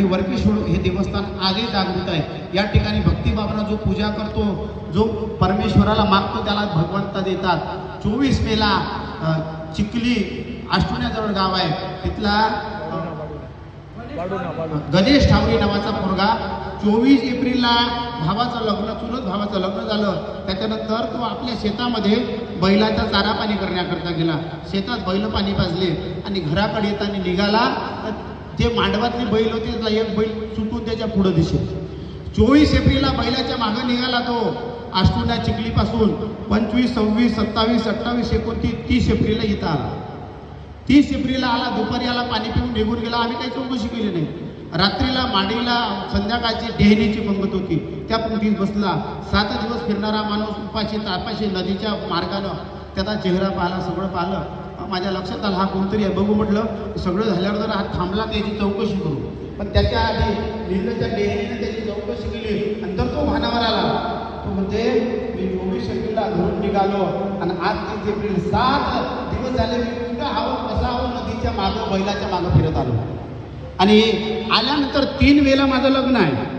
आणि वरकेश्वर हे देवस्थान आजही जागृत आहे। या ठिकाणी भक्तिभावना जो पूजा करतो, जो परमेश्वराला मागतो त्याला भगवंत देतात। 24 मेला चिखली आष्टुण्याजवळ गाव आहे, तिथला गणेश ठावरे नावाचा पोरगा 24 एप्रिलला भावाचं लग्न, चुलत भावाचं लग्न झालं। त्याच्यानंतर तो आपल्या शेतामध्ये बैलाचा चारा पाणी करण्याकरता गेला। शेतात बैल पाणी पाजले आणि घराकडे येताना निघाला तर जे मांडवातली बैल होते त्याचा एक बैल सुटून त्याच्या पुढे दिसेल। 24 एप्रिलला बैलाच्या मागे निघाला तो आष्टुण्या चिखलीपासून। 25, 26, 27, 28, 29, 30 एप्रिलला इथं आला। 30 एप्रिलला आला, दुपारी आला, पाणी पिऊन निघून गेला। आम्ही काही चौकशी केली नाही। रात्रीला मांडीला संध्याकाळची डेहनीची पंगत होती, त्या पंगतीत बसला। 7 दिवस फिरणारा माणूस उपाशी तापाशी नदीच्या मार्गानं त्याचा चेहरा पाहिला, सगळं पाहिलं। माझ्या लक्षात आलं हा कोणतरी आहे, बघू म्हटलं। सगळं झाल्यावर जर हा थांबला त्याची चौकशी करू, पण त्याच्या आधी नीलच्या डेहनीने त्याची चौकशी केली। नंतर तो भानावर आला। तो म्हणजे मी 24 एप्रिलला घरून निघालो आणि आज 30 एप्रिल 7 दिवस झाले मी कुठं हवं कसा हवं नदीच्या मागं बैलाच्या मागं फिरत आलो। आणि आल्यानंतर 3 वेळेला माझं लग्न आहे।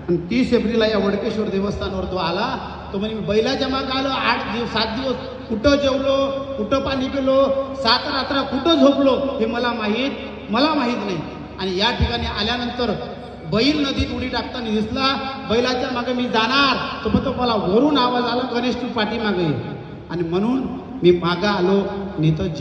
आणि 30 एप्रिलला या वडकेश्वर देवस्थानावर तो आला। तो म्हणजे मी बैलाच्या मागं आलो, 7 दिवस कुठं जेवलो, कुठं पाणी पिलो, 7 रात्र कुठं झोपलो हे मला माहीत नाही। आणि या ठिकाणी आल्यानंतर बैल नदीत उडी टाकताना दिसला। बैलाच्या मागे मी जाणार तो पण तो मला वरून आवाज आला, गणेश तू पाठीमागे ये। आणि म्हणून मी मागं आलो, नितं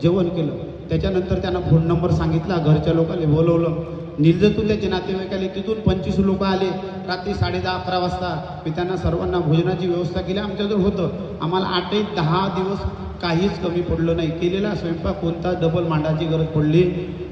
जेवण केलं। त्याच्यानंतर त्यांना फोन नंबर सांगितला, घरच्या लोकांनी बोलवलं। निर्जतून त्याचे नातेवाईक आले, तिथून 25 लोक आले। रात्री 10:30-11 वाजता मी त्यांना सर्वांना भोजनाची व्यवस्था केली। आमच्याजवळ होतं, आम्हाला 8-10 दिवस काहीच कमी पडलं नाही। केलेला स्वयंपाक कोणता डबल मांडायची गरज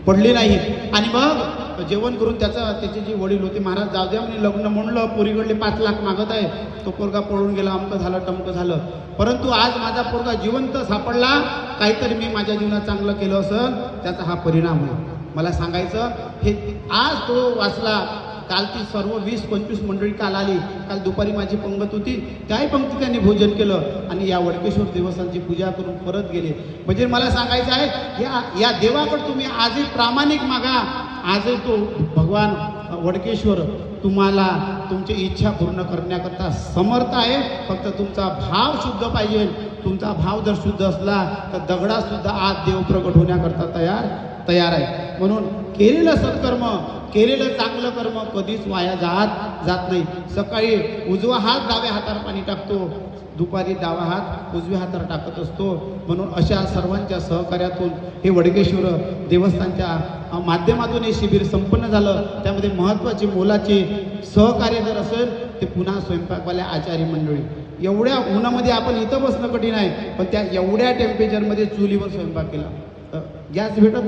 पडली नाही। आणि मग जेवण करून त्याचे जे वडील होते, महाराज जाऊ द्या म्हणे, लग्न म्हणलं, पोरीकडले 5 लाख मागत आहे, तो पोरगा पळून गेला, अमकं झालं टमकं झालं। परंतु आज माझा पोरगा जिवंत सापडला, काहीतरी मी माझ्या जीवनात चांगलं केलं असेल त्याचा हा परिणाम आहे। मला सांगायचं हे, आज तो वाचला। काल ती सर्व 20-25 मंडळी काल आली। काल दुपारी माझी पंगत होती, त्याही पंक्ती त्यांनी भोजन केलं आणि या वडकेश्वर देवस्थानची पूजा करून परत गेले। म्हणजे मला सांगायचं आहे, या देवाकडे तुम्ही आजही प्रामाणिक मागा। आजही तो भगवान वडकेश्वर तुम्हाला तुमची इच्छा पूर्ण करण्याकरता समर्थ आहे। फक्त तुमचा भाव शुद्ध पाहिजे। तुमचा भाव जर शुद्ध असला तर दगडासुद्धा आज देव प्रकट होण्याकरता तयार आहे। म्हणून केलेलं सत्कर्म, केलेलं चांगलं कर्म कधीच वाया जात नाही। सकाळी उजवा हात डाव्या हातावर पाणी टाकतो, दुपारी डावा हात उजव्या हातावर टाकत असतो। म्हणून अशा सर्वांच्या सहकार्यातून हे वडकेश्वर देवस्थानच्या माध्यमातून हे शिबिर संपन्न झालं। त्यामध्ये महत्त्वाची मोलाची सहकार्य जर असेल ते पुन्हा स्वयंपाकवाल्या आचारी मंडळी। एवढ्या उन्हामध्ये आपण इथं बसणं कठीण आहे, पण त्या एवढ्या टेम्परेचरमध्ये चुलीवर स्वयंपाक केला। गॅस भेटत